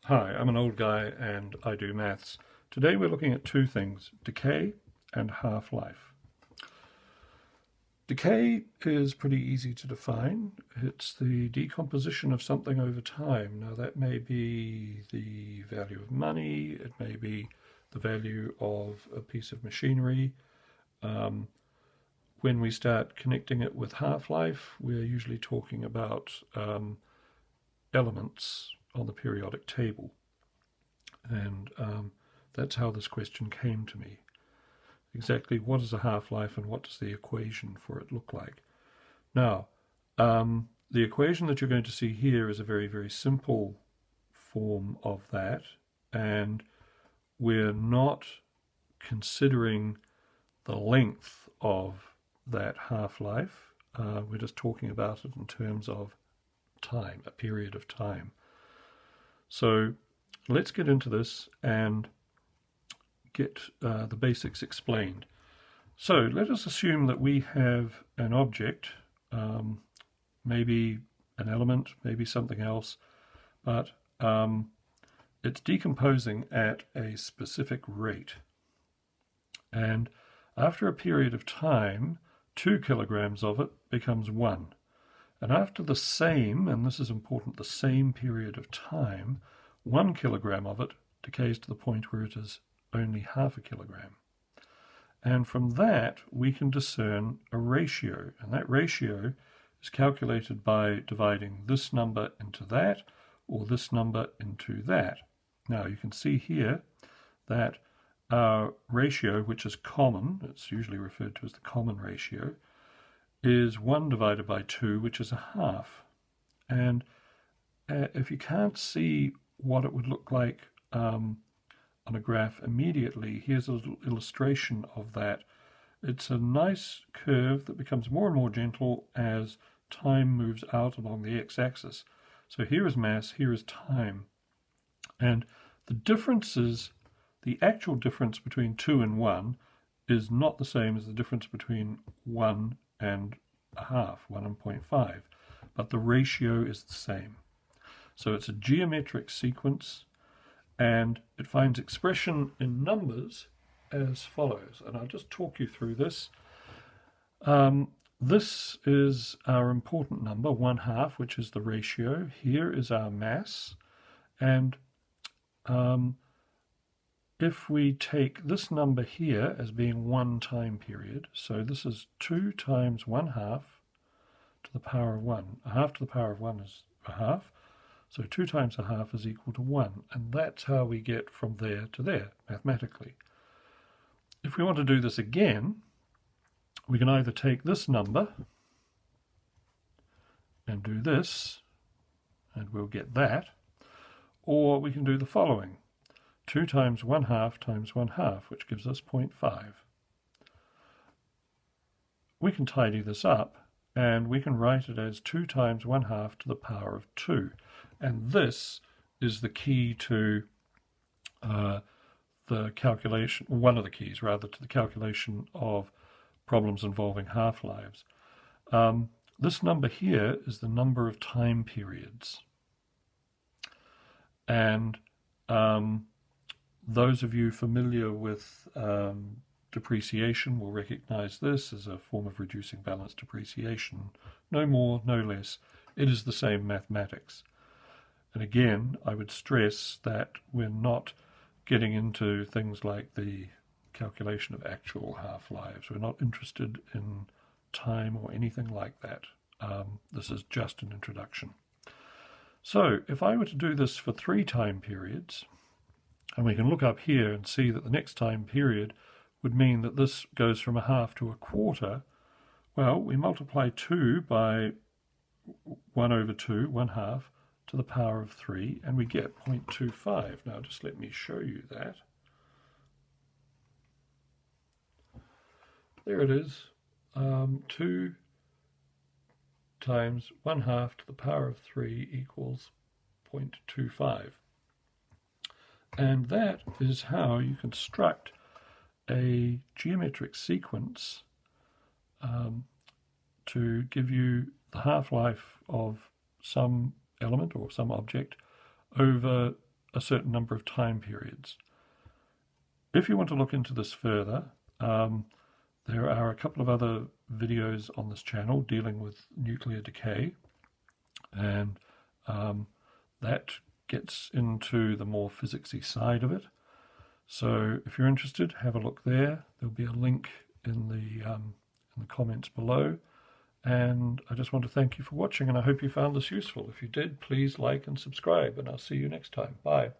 Hi, I'm an old guy and I do maths. Today we're looking at two things, decay and half-life. Decay is pretty easy to define. It's the decomposition of something over time. Now that may be the value of money, it may be the value of a piece of machinery. When we start connecting it with half-life, we're usually talking about elements on the periodic table. And that's how this question came to me. Exactly what is a half-life and what does the equation for it look like? Now, the equation that you're going to see here is a very, very simple form of that, and we're not considering the length of that half-life. We're just talking about it in terms of time, a period of time. So let's get into this and get the basics explained. So let us assume that we have an object, maybe an element, maybe something else, but it's decomposing at a specific rate. And after a period of time, 2 kilograms of it becomes 1. And after the same, and this is important, the same period of time, 1 kilogram of it decays to the point where it is only half a kilogram. And from that, we can discern a ratio. And that ratio is calculated by dividing this number into that, or this number into that. Now, you can see here that our ratio, which is common, it's usually referred to as the common ratio, is 1 divided by 2, which is a half. And if you can't see what it would look like on a graph immediately, here's a little illustration of that. It's a nice curve that becomes more and more gentle as time moves out along the x-axis. So here is mass, here is time. And the differences, the actual difference between 2 and 1 is not the same as the difference between 1 and a half, 1.5, but the ratio is the same. So it's a geometric sequence, and it finds expression in numbers as follows. And I'll just talk you through this. This is our important number, 1/2, which is the ratio. Here is our mass. And if we take this number here as being one time period, so this is 2 times 1/2 to the power of 1. A half to the power of 1 is a half. So 2 times a half is equal to 1. And that's how we get from there to there, mathematically. If we want to do this again, we can either take this number and do this, and we'll get that, or we can do the following. 2 times 1/2 times 1/2, which gives us 0.5. We can tidy this up, and we can write it as 2 times 1/2 to the power of 2. And this is the key to the calculation, one of the keys rather, to the calculation of problems involving half-lives. This number here is the number of time periods. And those of you familiar with depreciation will recognize this as a form of reducing balance depreciation. No more, no less. It is the same mathematics. And again, I would stress that we're not getting into things like the calculation of actual half-lives. We're not interested in time or anything like that. This is just an introduction. So if I were to do this for 3 time periods, and we can look up here and see that the next time period would mean that this goes from a half to a quarter, well, we multiply 2 by 1/2, 1/2, to the power of 3, and we get 0.25. Now just let me show you that. There it is. 2 times 1/2 to the power of 3 equals 0.25. And that is how you construct a geometric sequence to give you the half-life of some element or some object over a certain number of time periods. If you want to look into this further, there are a couple of other videos on this channel dealing with nuclear decay, and that gets into the more physicsy side of it. So if you're interested, have a look there. There'll be a link in the comments below. And I just want to thank you for watching, and I hope you found this useful. If you did, please like and subscribe, and I'll see you next time. Bye.